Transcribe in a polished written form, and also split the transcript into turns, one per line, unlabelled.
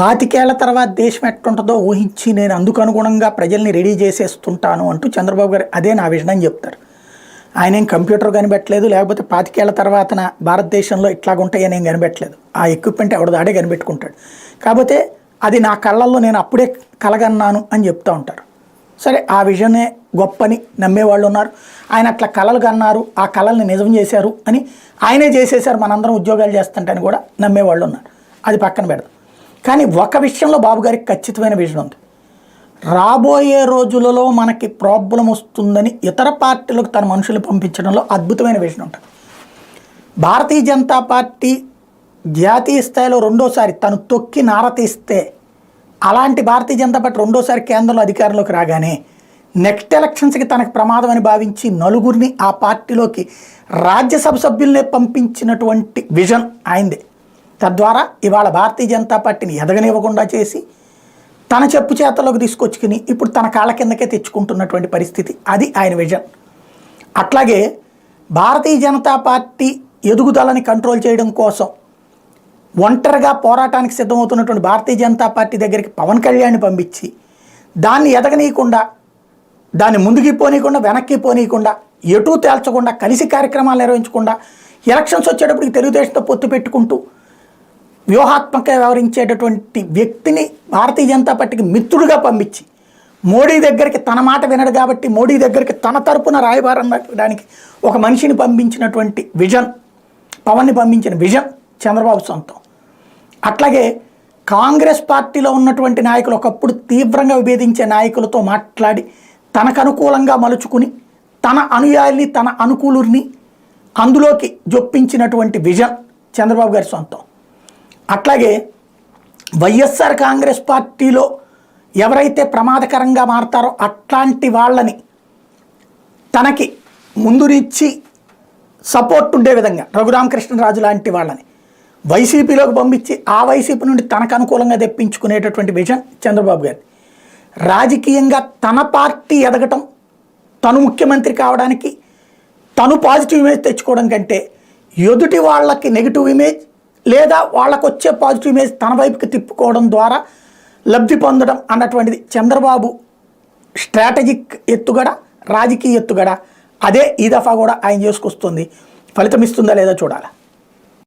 25 తర్వాత దేశం ఎట్టుంటుందో ఊహించి నేను అందుకు అనుగుణంగా ప్రజల్ని రెడీ చేసేస్తుంటాను అంటూ చంద్రబాబు గారు అదే నా విజన్ అని చెప్తారు. ఆయన ఏం కంప్యూటర్ కనిపెట్టలేదు, లేకపోతే 25 తర్వాతన భారతదేశంలో ఇట్లాగుంటాయని ఏం కనిపెట్టలేదు. ఆ ఎక్విప్మెంట్ ఎవడో ఆడే కనిపెట్టుకుంటాడు. కాకపోతే అది నా కళ్ళల్లో నేను అప్పుడే కలగన్నాను అని చెప్తూ ఉంటారు. సరే, ఆ విజనే గొప్పని నమ్మేవాళ్ళు ఉన్నారు. ఆయన అట్లా కలలు కన్నారు, ఆ కళల్ని నిజం చేశారు అని ఆయనే చేసేశారు, మనందరం ఉద్యోగాలు చేస్తుంటని కూడా నమ్మేవాళ్ళు ఉన్నారు. అది పక్కన పెడదాం. కానీ ఒక విషయంలో బాబు గారికి ఖచ్చితమైన విజన్ ఉంది. రాబోయే రోజులలో మనకి ప్రాబ్లం వస్తుందని ఇతర పార్టీలకు తన మనుషులు పంపించడంలో అద్భుతమైన విజన్ ఉంటుంది. భారతీయ జనతా పార్టీ జాతీయ స్థాయిలో రెండోసారి తను తొక్కి నారతీస్తే, అలాంటి భారతీయ జనతా పార్టీ రెండోసారి కేంద్రంలో అధికారంలోకి రాగానే నెక్స్ట్ ఎలక్షన్స్కి తనకు ప్రమాదం అని భావించి నలుగురిని ఆ పార్టీలోకి రాజ్యసభ సభ్యులనే పంపించినటువంటి విజన్ ఆయనదే. తద్వారా ఇవాళ భారతీయ జనతా పార్టీని ఎదగనివ్వకుండా చేసి తన చెప్పు చేతల్లోకి తీసుకొచ్చుకుని ఇప్పుడు తన కాళ్ళ కిందకే తెచ్చుకుంటున్నటువంటి పరిస్థితి, అది ఆయన విజన్. అట్లాగే భారతీయ జనతా పార్టీ ఎదుగుదలని కంట్రోల్ చేయడం కోసం ఒంటరిగా పోరాటానికి సిద్ధమవుతున్నటువంటి భారతీయ జనతా పార్టీ దగ్గరికి పవన్ కళ్యాణ్ని పంపించి దాన్ని ఎదగనీయకుండా, దాన్ని ముందుకి పోనీయకుండా, వెనక్కి పోనీయకుండా, ఎటూ తేల్చకుండా, కలిసి కార్యక్రమాలు నిర్వహించకుండా, ఎలక్షన్స్ వచ్చేటప్పటికి తెలుగుదేశంతో పొత్తు పెట్టుకుంటూ వ్యూహాత్మకంగా వ్యవహరించేటటువంటి వ్యక్తిని భారతీయ జనతా పార్టీకి మిత్రుడిగా పంపించి మోడీ దగ్గరికి తన మాట వినడు కాబట్టి మోడీ దగ్గరికి తన తరపున రాయబారం పెట్టడానికి ఒక మనిషిని పంపించినటువంటి విజన్, పవన్ని పంపించిన విజన్ చంద్రబాబు సొంతం. అట్లాగే కాంగ్రెస్ పార్టీలో ఉన్నటువంటి నాయకులు ఒకప్పుడు తీవ్రంగా విభేదించే నాయకులతో మాట్లాడి తనకు అనుకూలంగా మలుచుకుని తన అనుయాయుల్ని, తన అనుకూలుని అందులోకి జొప్పించినటువంటి విజన్ చంద్రబాబు గారి సొంతం. అట్లాగే వైఎస్ఆర్ కాంగ్రెస్ పార్టీలో ఎవరైతే ప్రమాదకరంగా మారతారో అట్లాంటి వాళ్ళని తనకి ముందునిచ్చి సపోర్ట్ ఉండే విధంగా రఘురామకృష్ణరాజు లాంటి వాళ్ళని వైసీపీలోకి పంపించి ఆ వైసీపీ నుండి తనకు అనుకూలంగా తెప్పించుకునేటటువంటి విజన్ చంద్రబాబు గారి. రాజకీయంగా తన పార్టీ ఎదగటం, తను ముఖ్యమంత్రి కావడానికి తను పాజిటివ్ ఇమేజ్ తెచ్చుకోవడం కంటే ఎదుటి వాళ్ళకి నెగిటివ్ ఇమేజ్ లేదా వాళ్ళకు వచ్చే పాజిటివ్ ఇమేజ్ తన వైపుకి తిప్పుకోవడం ద్వారా లబ్ధి పొందడం అన్నటువంటిది చంద్రబాబు స్ట్రాటజిక్ ఎత్తుగడ, రాజకీయ ఎత్తుగడ. అదే ఈ దఫా కూడా ఆయన చేసుకొస్తుంది. ఫలితం ఇస్తుందా లేదా చూడాలి.